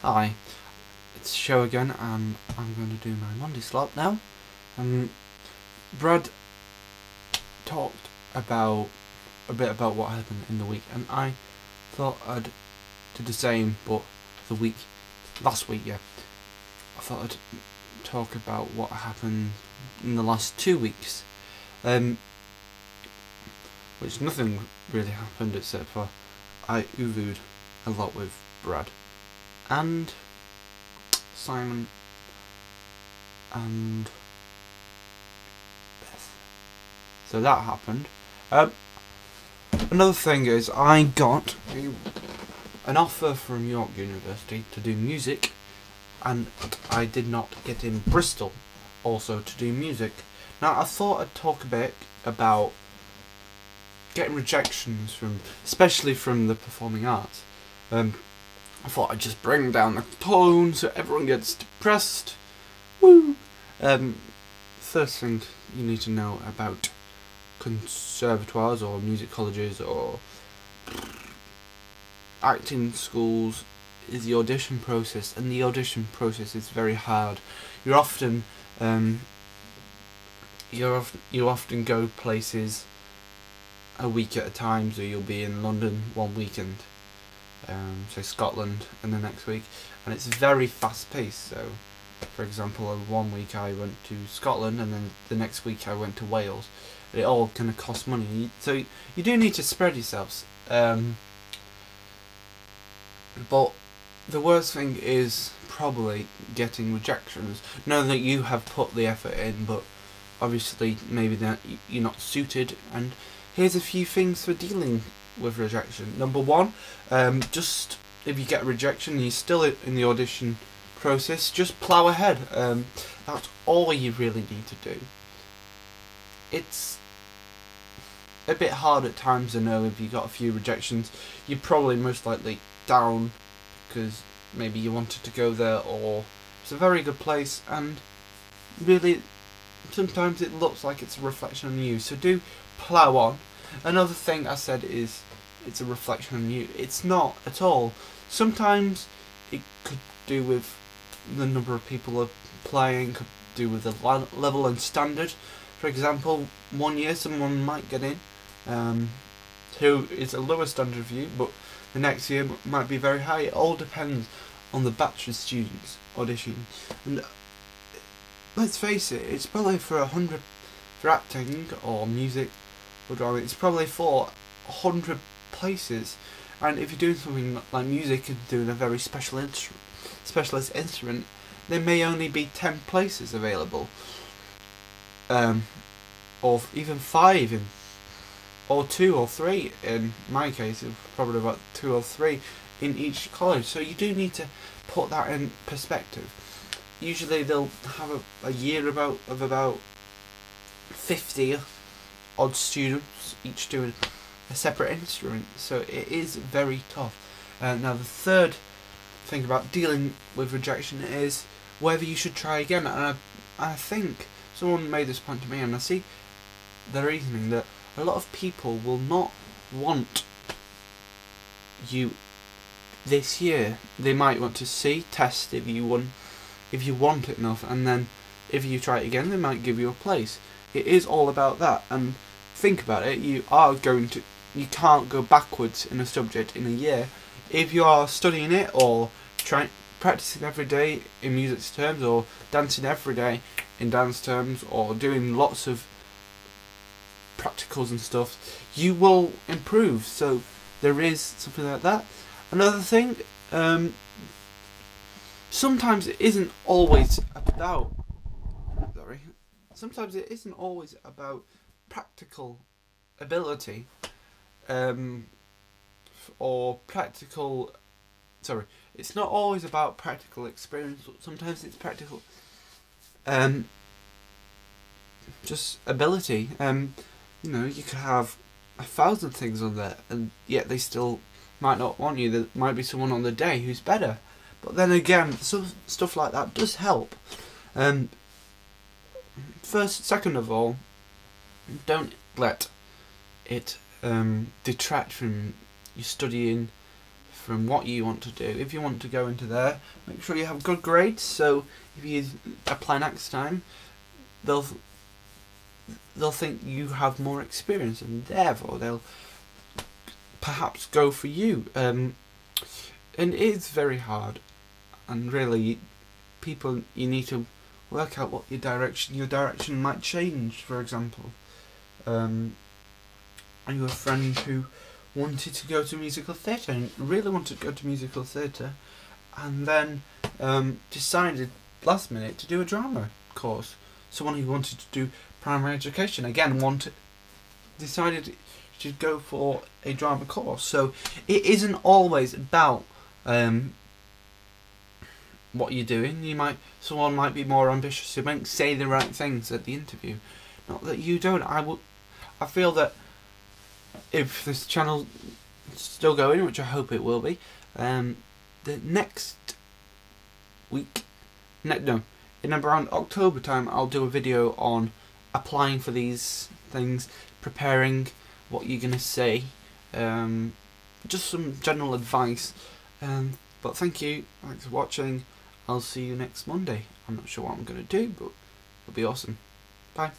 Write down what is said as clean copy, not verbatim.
Hi, it's Show again, and I'm going to do my Monday slot now. Brad talked about a bit about what happened in the week, and I thought I'd do the same, but last week, I thought I'd talk about what happened in the last 2 weeks, which nothing really happened except for I uvu'd a lot with Brad and Simon and Beth. So that happened. Another thing is I got an offer from York University to do music, and I did not get in Bristol also to do music. Now I thought I'd talk a bit about getting rejections especially from the performing arts. I thought I'd just bring down the tone so everyone gets depressed. Woo! First thing you need to know about conservatoires or music colleges or acting schools is the audition process, and the audition process is very hard. You often go places a week at a time, so you'll be in London one weekend, so Scotland, and the next week, and it's very fast paced. So for example, one week I went to Scotland, and then the next week I went to Wales. It all kind of costs money, so you do need to spread yourselves. But the worst thing is probably getting rejections, knowing that you have put the effort in, but obviously maybe that you're not suited. And here's a few things for dealing with rejection. Number one, just if you get a rejection and you're still in the audition process, just plough ahead. That's all you really need to do. It's a bit hard at times to know if you got a few rejections. You're probably most likely down because maybe you wanted to go there, or it's a very good place, and really sometimes it looks like it's a reflection on you, so do plough on. Another thing I said is it's a reflection on you. It's not at all. Sometimes it could do with the number of people applying, could do with the level and standard. For example, one year someone might get in who is a lower standard of you, but the next year might be very high. It all depends on the batch of students auditioning. And let's face it, it's probably for 100 for acting or music or drama. It's probably for 100 places. And if you're doing something like music and doing a very specialist instrument, there may only be 10 places available, or even 5, or 2 or 3. In my case, it's probably about 2 or 3 in each college. So you do need to put that in perspective. Usually they'll have a year of about 50 odd students, each doing a separate instrument. So it is very tough. Now the third thing about dealing with rejection is whether you should try again. And I think someone made this point to me, and I see the reasoning that a lot of people will not want you this year. They might want to test if you want it enough, and then if you try it again, they might give you a place. It is all about that. And think about it, you can't go backwards in a subject in a year. If you are studying it, or practicing every day in music terms, or dancing every day in dance terms, or doing lots of practicals and stuff, you will improve. So there is something like that. Another thing, sometimes it isn't always about practical ability, it's not always about practical experience. Sometimes it's practical just ability. You could have 1,000 things on there, and yet they still might not want you. There might be someone on the day who's better. But then again, some stuff like that does help. Second of all, don't let it detract from your studying from what you want to do. If you want to go into there, make sure you have good grades, so if you apply next time, they'll think you have more experience, and therefore they'll perhaps go for you. And it is very hard, and really, people, you need to work out what your direction might change. For example, are you a friend who wanted to go to musical theatre and really wanted to go to musical theatre, and then decided last minute to do a drama course? Someone who wanted to do primary education, again, decided to go for a drama course. So it isn't always about what you're doing. Someone might be more ambitious, who might say the right things at the interview. Not that you don't. I feel that if this channel is still going, which I hope it will be, the next week, in around October time, I'll do a video on applying for these things, preparing what you're gonna say, just some general advice. But thanks for watching. I'll see you next Monday. I'm not sure what I'm gonna do, but it'll be awesome. Bye.